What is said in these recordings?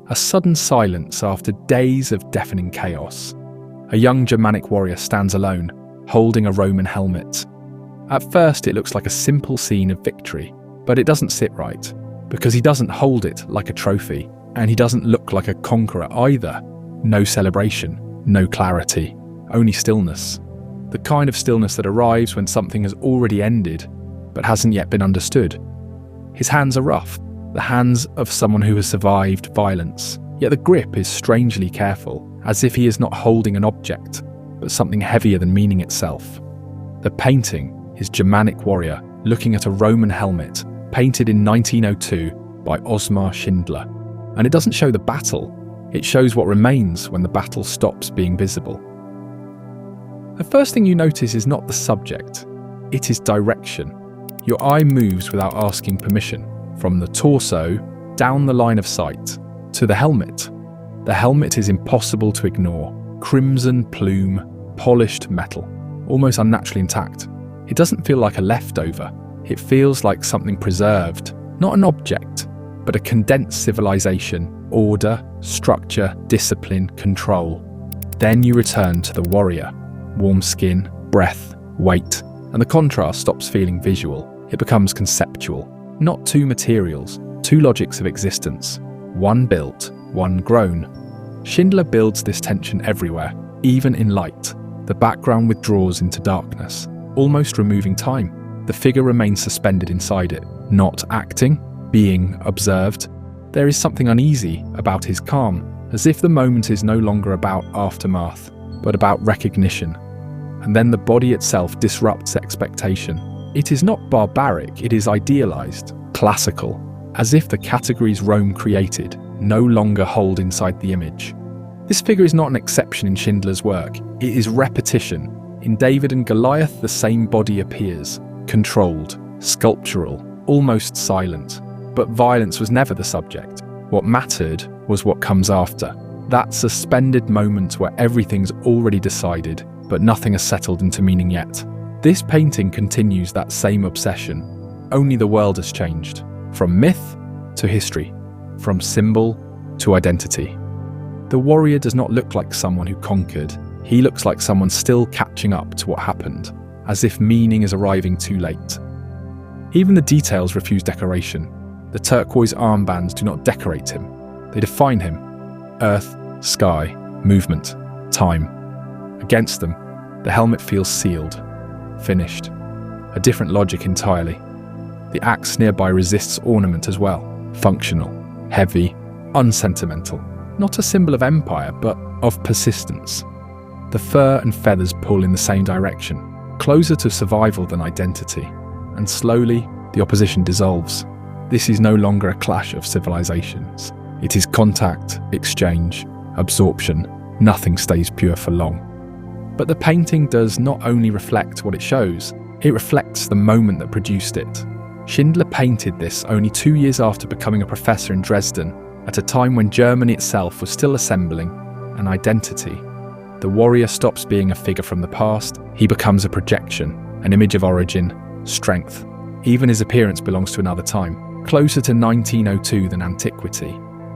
A sudden silence after days of deafening chaos. A young Germanic warrior stands alone, holding a Roman helmet. At first it looks like a simple scene of victory, but it doesn't sit right, because he doesn't hold it like a trophy, and he doesn't look like a conqueror either. No celebration, no clarity, only stillness. The kind of stillness that arrives when something has already ended, but hasn't yet been understood. His hands are rough, the hands of someone who has survived violence, yet the grip is strangely careful, as if he is not holding an object, but something heavier than meaning itself. The painting is Germanic Warrior Looking at a Roman Helmet, painted in 1902 by Osmar Schindler. And it doesn't show the battle, it shows what remains when the battle stops being visible. The first thing you notice is not the subject, it is direction. Your eye moves without asking permission, from the torso, down the line of sight, to the helmet. The helmet is impossible to ignore. Crimson plume, polished metal, almost unnaturally intact. It doesn't feel like a leftover. It feels like something preserved, not an object, but a condensed civilization, order, structure, discipline, control. Then you return to the warrior. Warm skin, breath, weight, and the contrast stops feeling visual. It becomes conceptual. Not two materials, two logics of existence. One built, one grown. Schindler builds this tension everywhere, even in light. The background withdraws into darkness, almost removing time. The figure remains suspended inside it, not acting, being observed. There is something uneasy about his calm, as if the moment is no longer about aftermath, but about recognition. And then the body itself disrupts expectation. It is not barbaric, it is idealized, classical, as if the categories Rome created no longer hold inside the image. This figure is not an exception in Schindler's work, it is repetition. In David and Goliath, the same body appears, controlled, sculptural, almost silent. But violence was never the subject. What mattered was what comes after. That suspended moment where everything's already decided, but nothing has settled into meaning yet. This painting continues that same obsession, only the world has changed. From myth to history, from symbol to identity. The warrior does not look like someone who conquered, he looks like someone still catching up to what happened, as if meaning is arriving too late. Even the details refuse decoration. The turquoise armbands do not decorate him, they define him. Earth, sky, movement, time. Against them, the helmet feels sealed, finished. A different logic entirely. The axe nearby resists ornament as well, functional, heavy, unsentimental. Not a symbol of empire, but of persistence. The fur and feathers pull in the same direction, closer to survival than identity. And slowly, the opposition dissolves. This is no longer a clash of civilizations. It is contact, exchange, absorption. Nothing stays pure for long. But the painting does not only reflect what it shows, it reflects the moment that produced it. Schindler painted this only 2 years after becoming a professor in Dresden, at a time when Germany itself was still assembling an identity. The warrior stops being a figure from the past, he becomes a projection, an image of origin, strength. Even his appearance belongs to another time, closer to 1902 than antiquity.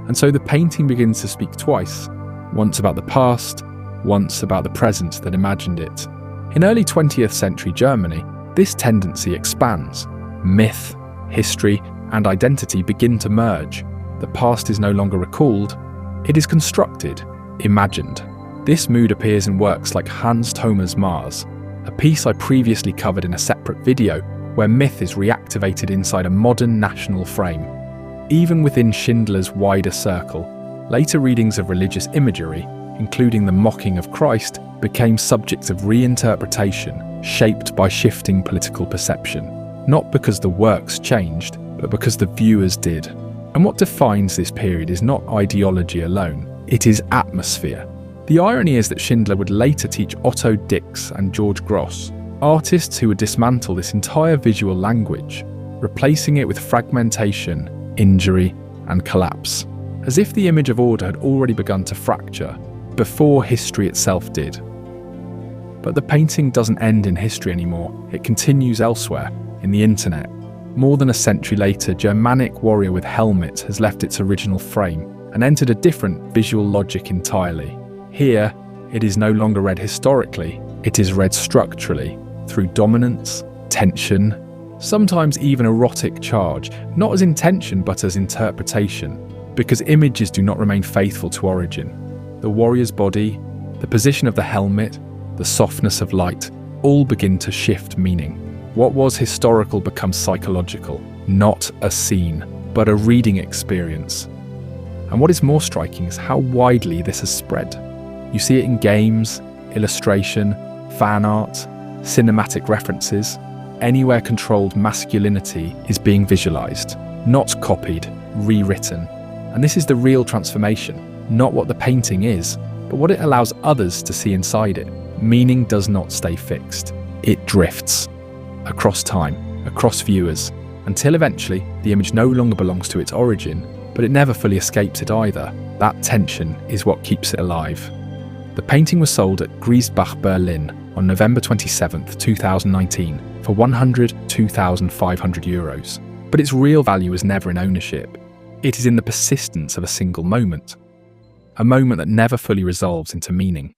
And so the painting begins to speak twice, once about the past, once about the present that imagined it. In early 20th century Germany, this tendency expands. Myth, history, and identity begin to merge. The past is no longer recalled, it is constructed, imagined. This mood appears in works like Hans Thomas Mars, a piece I previously covered in a separate video, where myth is reactivated inside a modern national frame. Even within Schindler's wider circle, later readings of religious imagery, including the mocking of Christ, became subjects of reinterpretation, shaped by shifting political perception. Not because the works changed, but because the viewers did. And what defines this period is not ideology alone, it is atmosphere. The irony is that Schindler would later teach Otto Dix and George Gross, artists who would dismantle this entire visual language, replacing it with fragmentation, injury, and collapse, as if the image of order had already begun to fracture before history itself did. But the painting doesn't end in history anymore, it continues elsewhere, in the internet. More than a century later, Germanic Warrior with Helmet has left its original frame, and entered a different visual logic entirely. Here, it is no longer read historically, it is read structurally, through dominance, tension, sometimes even erotic charge, not as intention but as interpretation, because images do not remain faithful to origin. The warrior's body, the position of the helmet, the softness of light, all begin to shift meaning. What was historical becomes psychological, not a scene, but a reading experience. And what is more striking is how widely this has spread. You see it in games, illustration, fan art, cinematic references. Anywhere controlled masculinity is being visualized, not copied, rewritten. And this is the real transformation, not what the painting is, but what it allows others to see inside it. Meaning does not stay fixed. It drifts across time, across viewers, until eventually the image no longer belongs to its origin, but it never fully escapes it either. That tension is what keeps it alive. The painting was sold at Griesbach, Berlin on November 27, 2019 for €102,500. But its real value is never in ownership. It is in the persistence of a single moment. A moment that never fully resolves into meaning.